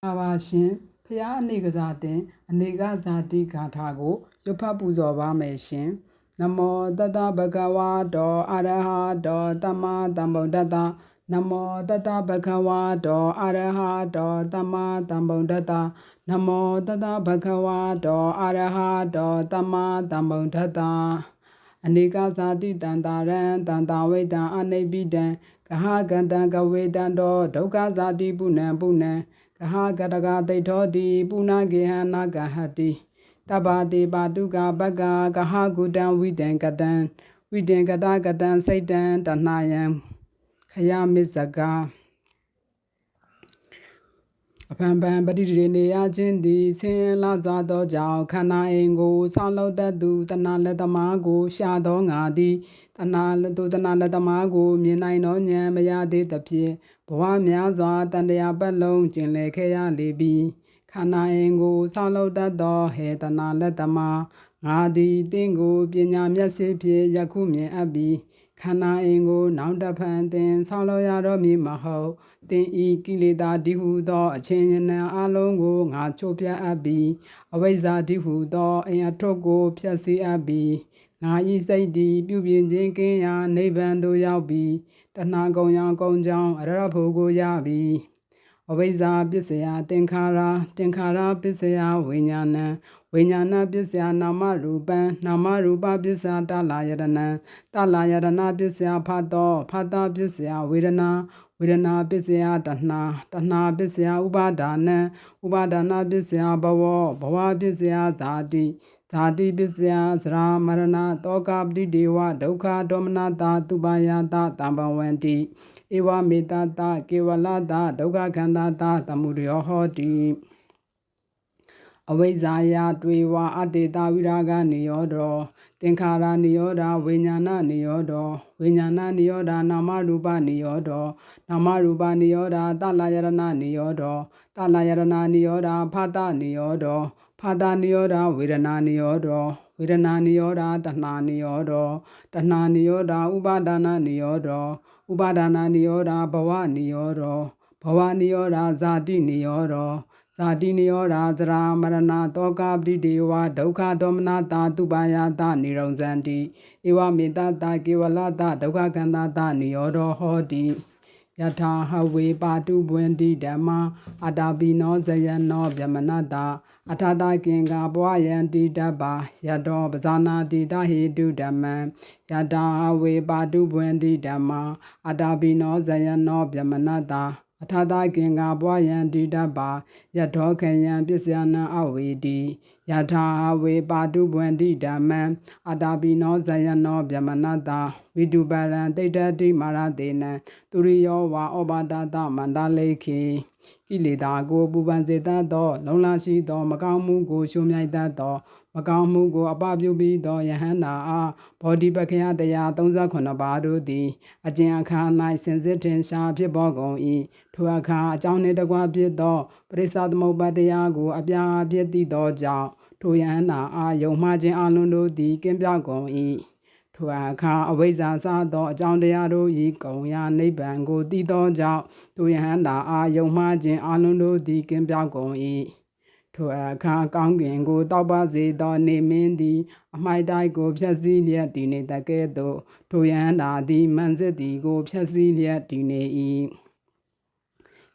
ပါပါရှင်ဖျားအနေကစားတင်အနေကဇာတိဂါထာကိုရွတ်ဖတ်ပူဇော်ပါမယ်ရှင်နမောတတဗဂဝါတောအရဟတောသမ္မာသမ္ဗုဒ္ဓတ္တနမောတတဗဂဝါတောအရဟတောသမ္မာသမ္ဗုဒ္ဓတ္တနမောတတဗဂဝါတောအရဟတောသမ္မာသမ္ဗုဒ္ဓတ္တအနေကဇာတိတန္တာရံတန္တာဝိတံအနိပိတံကဟကန္တံကဝေတံတောဒုက္ခဇာတိပုဏ္ဏံပုဏ္ဏံကဟကတကတိထောတိပုဏ္ဏကေဟနာကဟတိတပ္ပတိပါတုကပက္ကကဟကုတံဝိတံကတံဝိတံကတကတံစိတ်တံတဏယံခယမစ္စကအဖန်ဖန်ပฏิရေနေရခြင်းသည်ဆင်းရဲလာစွာသောကြောင့်ခန္ဓာအိမ်ကိုဆောင်းလုပ်တတ်သူတဏလက်သမားကိုရှာသောငါသည်တဏလက်သမားကိုမြင်နိုင်သောဉာဏ်မရသေးသဖြင့်ဘဝများစွာတန်တရားပတ်လုံးကျင်လည်ခဲ့ရလေပြီခန္ဓာအိမ်ကိုဆောင်းလုပ်တတ်သောဟေတဏလက်သမားငါသည်တင့်ကိုပညာမျက်စိဖြင့်ယခုမြင်အပ်ပြီးခန္ဓာအိမ်ကိုနောက်တဖန်သင်ဆောင်းလို့ရတော့မည်မဟုတ်သင်ဤကိလေသာတည်ဟူသောအချင်းဉာဏ်အလုံးကိုငါချိုးပြအပ်ပြီးအဝိဇ္ဇာတည်ဟူသောအင်အထုပ်ကိုဖျက်ဆီးအပ်ပြီးငါဤစိတ်တည်ပြုပြင်ခြင်းကင်းရာနိဗ္ဗာန်သို့ရောက်ပြီးတဏှာကုံရောင်ကုံကြောင့်အရဟဖို့ကိုရပြီးအဝိဇ္ဇာပစ္စယသင်္ခါရပစ္စယဝိညာဏံဝိညာဏပစ္စယနာမရူပံနာမရူပပစ္စယတလာယတနံတလာယတနာပစ္စယဖတ်တပစ္စယဝေဒနာပစ္စယတဏှာပစ္စယဥပါဒါနံဥပါဒါနပစ္စယဘဝပစ္စယဇာတိပစ္စယသရမရဏတောကပတိဒေဝဒုက္ခဒေါမနတာသူပါယတာတံပဝန္တိဧဝမေတ္တကေဝလတဒုက္ခခန္ဓာတာသမုဒယောဟောတိအဝိဇ္ဇာယတွေ့ဝအတ္တေတဝိရာဂနိယောတောသင်္ခါရနိယောဒဝိညာဏနိယောတောဝိညာဏနိယောဒနာမရူပနိယောတောနာမရူပနိယောဒတလယရဏနိယောတောတလယရဏနိယောဒဖာတနိယောတောဖာတနိယောဒဝေဒနာနိယောတောဝေဒနာနိယောဒတဏှာနိယောတောတဏှာနိယောဒဥပါဒါနနိယောတောဥပါဒါနနိယောဒဘဝနိယောတောဘဝနိယောဒဇာတိနိယောတောဇာတိနိယောဓာသရာမရဏတောကပတိဒေဝဒုက္ခဒေါမနတာသူပါယတာနိရုံဇန္တိဧဝမေတ္တကေဝလတဒုက္ခခန္ဓာတာနိယောဓောဟောတိယထာဟဝေပါတုဘွင်တိဓမ္မာအတာပိနောဇယနောဗျမနတာအထာတကင်္ဂဘဝယံတိတပ္ပါယတောပဇာနာတိတဟေတုဓမ္မံယထာဟဝေပါတုဘွင်တိဓမ္မာအတာပိနောဇယနောဗျမနတာအထာတကင်္ဂဘဝယံတိတပ္ပါယထောခယံပစ္စယနံအဝေတိယထာဝေပါတုဘွန္တိဓမ္မံအတာပိနောဇယနောဗျမနတာဝိတုပရံတိတ္တတိမာရတေနံသူရိယောဝါဩဘာဒတမန္တလိခေကိလေသာကိုပူပန်စေတတ်သောလုံလရှိသောမကောင်းမှုကိုရှုံမြိုက်တတ်သောမကောင်းမှုကိုအပပြုပြီးသောယဟန္တာအားဘောဓိပက္ခယတရား38ပါးတို့သည်အကျဉ်အခါ၌စင်စစ်ထင်ရှားဖြစ်ပေါ်ကုန်၏ထိုအခါအကြောင်းနှင့်တကွဖြစ်သောပရိစ္ဆသမုပ္ပါတရားကိုအပြားပြည့်သိသောကြောင့်ထိုယဟန္တာအားယုံမှားခြင်းအလုံးတို့သည်ကင်းပြောက်ကုန်၏ထိုအခါအဝိဇ္ဇာစသောအကြောင်းတရားတို့၏ကုံရာနိဗ္ဗာန်ကိုသိသောကြောင့်ထိုယဟန္တာအားယုံမှားခြင်းအလုံးတို့သည်ကင်းပြောက်ကုန်၏ထိုအခါကောင်းကင်ကိုတောက်ပစေသောနေမင်းသည်အမိုက်တိုက်ကိုဖြတ်စည်းလျက်တည်နေတကဲ့သို့ထိုယဟန္တာသည်မန်စစ်သည်ကိုဖြတ်စည်းလျက်တည်နေ၏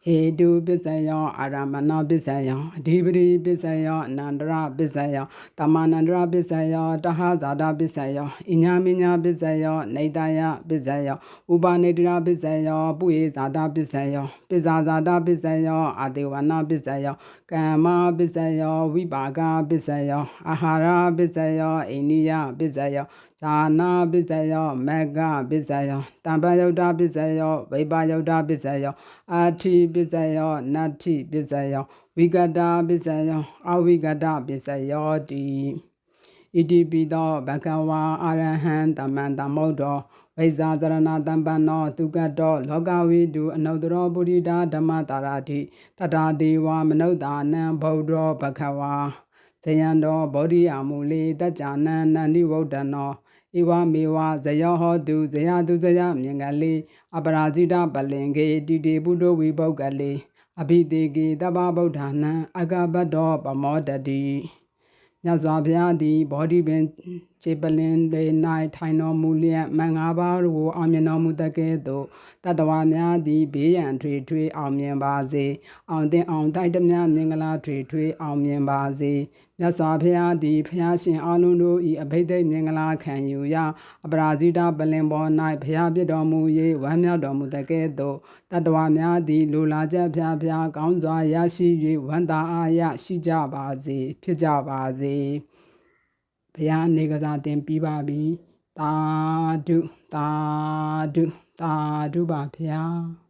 ဟေတုပစ္စယောအာရမဏပစ္စယောအဓိပတိပစ္စယောအနန္တရပစ္စယောတမန္တရပစ္စယောတဟဇာတပစ္စယောအညာမညာပစ္စယောနေတယပစ္စယောဥပနေတရပစ္စယောပုယေဇာတပစ္စယောပိဇာဇာတပစ္စယောအာတေဝနာပစ္စယောကမ္မပစ္စယောဝိပါကပစ္စယောအာဟာရပစ္စယောအိန္ဒိယပစ္စယောဇာနာပစ္စယောမေဃပစ္စယောတံပယုတ်တပစ္စယောဝိပါယုတ်တပစ္စယောအာထိပစ္စယောနတ္ထိပစ္စယောဝိကတပစ္စယောအဝိကတပစ္စယောတိဣတိပိသောဘဂဝါအာရဟံသမ္မံသမ္ဗုဒ္ဓောဝိဇာသရဏတံပန္နောသူကတောလောကဝိတုအနုတ္တရောပုရိဒာဓမ္မတာရတိတတ္တာဒေဝမနုဿာနံဗုဒ္ဓောဘဂဝါဇယံတောဗောဓိယမူလေတัจ जा နံနန္တိဝုဒ္ဒနောဧဝမေဝဇယောဟောတုဇယတုဇယမြင်ကလေးအပရာဇိတပလင်ကေတိတေပုဒ္ဓဝိပုဂ္ဂလေ အဘိတေကေတပ္ပဗုဒ္ဓနံအကပတ္တောပမောတတိမြတ်စွာဘုရားသည်ဘောဓိပင်ခြေပလင်တွေ၌ထိုင်တော်မူလျက်မင်္ဂပါးကိုအောင်မြင်တော်မူတကဲ့သို့တတ္တဝါများသည်ဘေးရန်ထွေထွေအောင်မြင်ပါစေအောင်တင်အောင်တိုက်တမြမင်္ဂလာထွေထွေအောင်မြင်ပါစေမြတ်စွာဘုရားသည်ဘုရားရှင်အာနုတို့၏အဘိဓိတ်မင်္ဂလာခံယူရာအပရာဇိတပလင်ပေါ်၌ဘုရားပြတော်မူ၍ဝမ်းမြောက်တော်မူတကဲ့သို့တတ္တဝါများသည်လူလာချက်ဖျားဖျားကောင်းစွာရရှိ၍ဝမ်းသာအားရရှိကြပါစေဖြစ်ကြပါစေဘုရားအနေကစားတင်ပြီးပါပြီသာဓုသာဓုသာဓုပါဗျာ